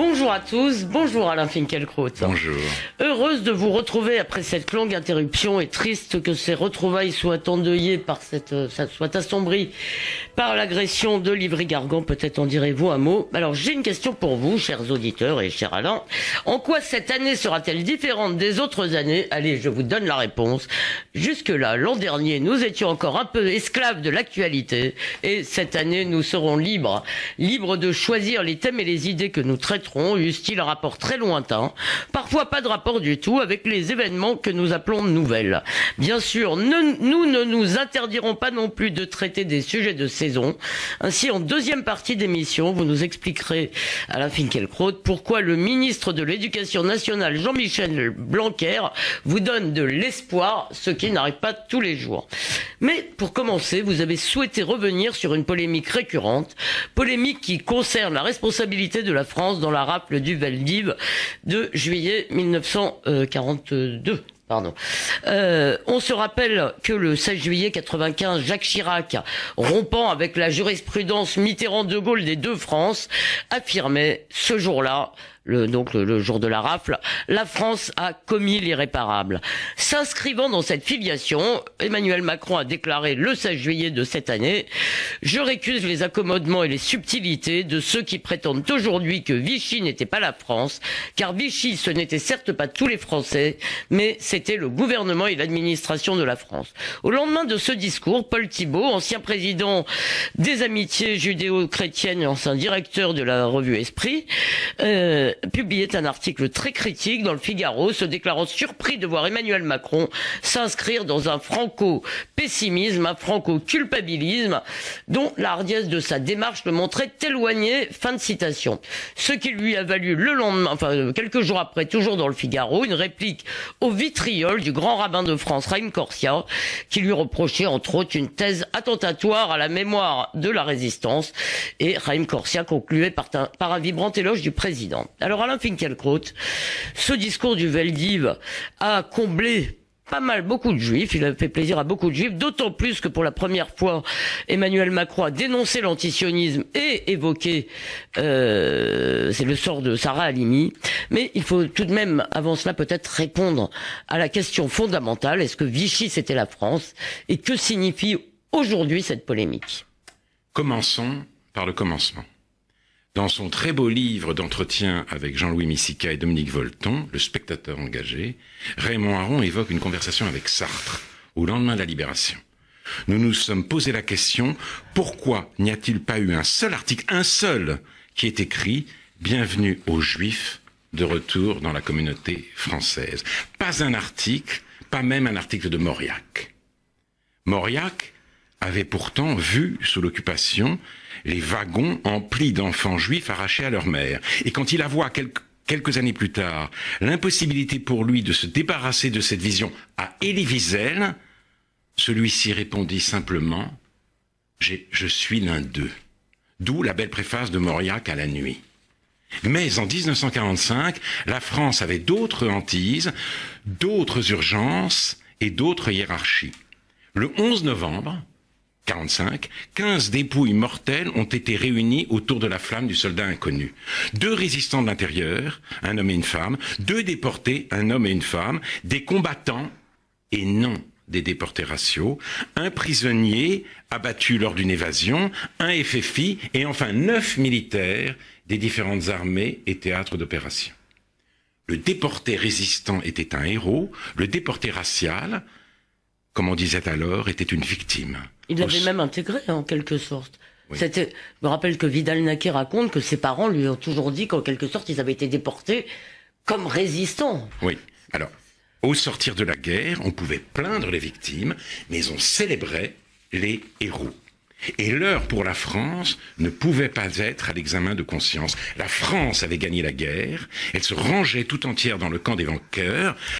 Bonjour à tous, bonjour Alain Finkielkraut. Bonjour. Heureuse de vous retrouver après cette longue interruption et triste que ces retrouvailles soient endeuillées soient assombries par l'agression de Livry-Gargan. Peut-être en direz-vous un mot. Alors j'ai une question pour vous, chers auditeurs et cher Alain. En quoi cette année sera-t-elle différente des autres années? Allez, je vous donne la réponse. Jusque-là, l'an dernier, nous étions encore un peu esclaves de l'actualité et cette année, nous serons libres de choisir les thèmes et les idées que nous traiterons, eussent-ils un rapport très lointain, parfois pas de rapport du tout avec les événements que nous appelons nouvelles. Bien sûr, nous ne nous interdirons pas non plus de traiter des sujets de saison. Ainsi, en deuxième partie d'émission, vous nous expliquerez, Alain Finkielkraut, pourquoi le ministre de l'Éducation nationale, Jean-Michel Blanquer, vous donne de l'espoir, ce qui n'arrive pas tous les jours. Mais pour commencer, vous avez souhaité revenir sur une polémique récurrente, polémique qui concerne la responsabilité de la France dans la rafle du Vel-d'Hiv de juillet 1942. On se rappelle que le 16 juillet 95, Jacques Chirac, rompant avec la jurisprudence Mitterrand-De Gaulle des deux France, affirmait ce jour-là, le jour de la rafle, la France a commis l'irréparable. S'inscrivant dans cette filiation, Emmanuel Macron a déclaré le 16 juillet de cette année: je récuse les accommodements et les subtilités de ceux qui prétendent aujourd'hui que Vichy n'était pas la France, car Vichy ce n'était certes pas tous les Français, mais c'était le gouvernement et l'administration de la France. Au lendemain de ce discours, Paul Thibault, ancien président des Amitiés judéo-chrétiennes et ancien directeur de la revue Esprit, publiait un article très critique dans le Figaro, se déclarant surpris de voir Emmanuel Macron s'inscrire dans un franco-pessimisme, un franco-culpabilisme, dont la hardiesse de sa démarche le montrait éloigné. Fin de citation. Ce qui lui a valu le lendemain, quelques jours après, toujours dans le Figaro, une réplique au vitriol du grand rabbin de France, Haïm Corsia, qui lui reprochait entre autres une thèse attentatoire à la mémoire de la résistance. Et Haïm Corsia concluait par un vibrant éloge du président. Alors Alain Finkielkraut, ce discours du Vel-d'Hiv a comblé beaucoup de juifs, il a fait plaisir à beaucoup de juifs, d'autant plus que pour la première fois, Emmanuel Macron a dénoncé l'antisionisme et évoqué c'est le sort de Sarah Halimi. Mais il faut tout de même, avant cela, peut-être répondre à la question fondamentale: est-ce que Vichy c'était la France? Et que signifie aujourd'hui cette polémique? Commençons par le commencement. Dans son très beau livre d'entretien avec Jean-Louis Missica et Dominique Volton, Le Spectateur engagé, Raymond Aron évoque une conversation avec Sartre au lendemain de la Libération. Nous nous sommes posé la question: pourquoi n'y a-t-il pas eu un seul article, un seul, qui est écrit « Bienvenue aux Juifs de retour dans la communauté française ». Pas un article, pas même un article de Mauriac. Mauriac avait pourtant vu, sous l'occupation, les wagons emplis d'enfants juifs arrachés à leur mère. Et quand il avoua quelques années plus tard l'impossibilité pour lui de se débarrasser de cette vision à Elie Wiesel, celui-ci répondit simplement « Je suis l'un d'eux ». D'où la belle préface de Mauriac à La Nuit. Mais en 1945, la France avait d'autres hantises, d'autres urgences et d'autres hiérarchies. Le 11 novembre 45, 15 dépouilles mortelles ont été réunies autour de la flamme du soldat inconnu. 2 résistants de l'intérieur, un homme et une femme, 2 déportés, un homme et une femme, des combattants et non des déportés raciaux, un prisonnier abattu lors d'une évasion, un FFI et enfin 9 militaires des différentes armées et théâtres d'opération. Le déporté résistant était un héros, le déporté racial, comme on disait alors, était une victime. Il l'avait même intégré, en quelque sorte. Oui. Je me rappelle que Vidal-Naquet raconte que ses parents lui ont toujours dit qu'en quelque sorte, ils avaient été déportés comme résistants. Oui. Alors, au sortir de la guerre, on pouvait plaindre les victimes, mais on célébrait les héros. Et l'heure pour la France ne pouvait pas être à l'examen de conscience. La France avait gagné la guerre, elle se rangeait tout entière dans le camp des vainqueurs.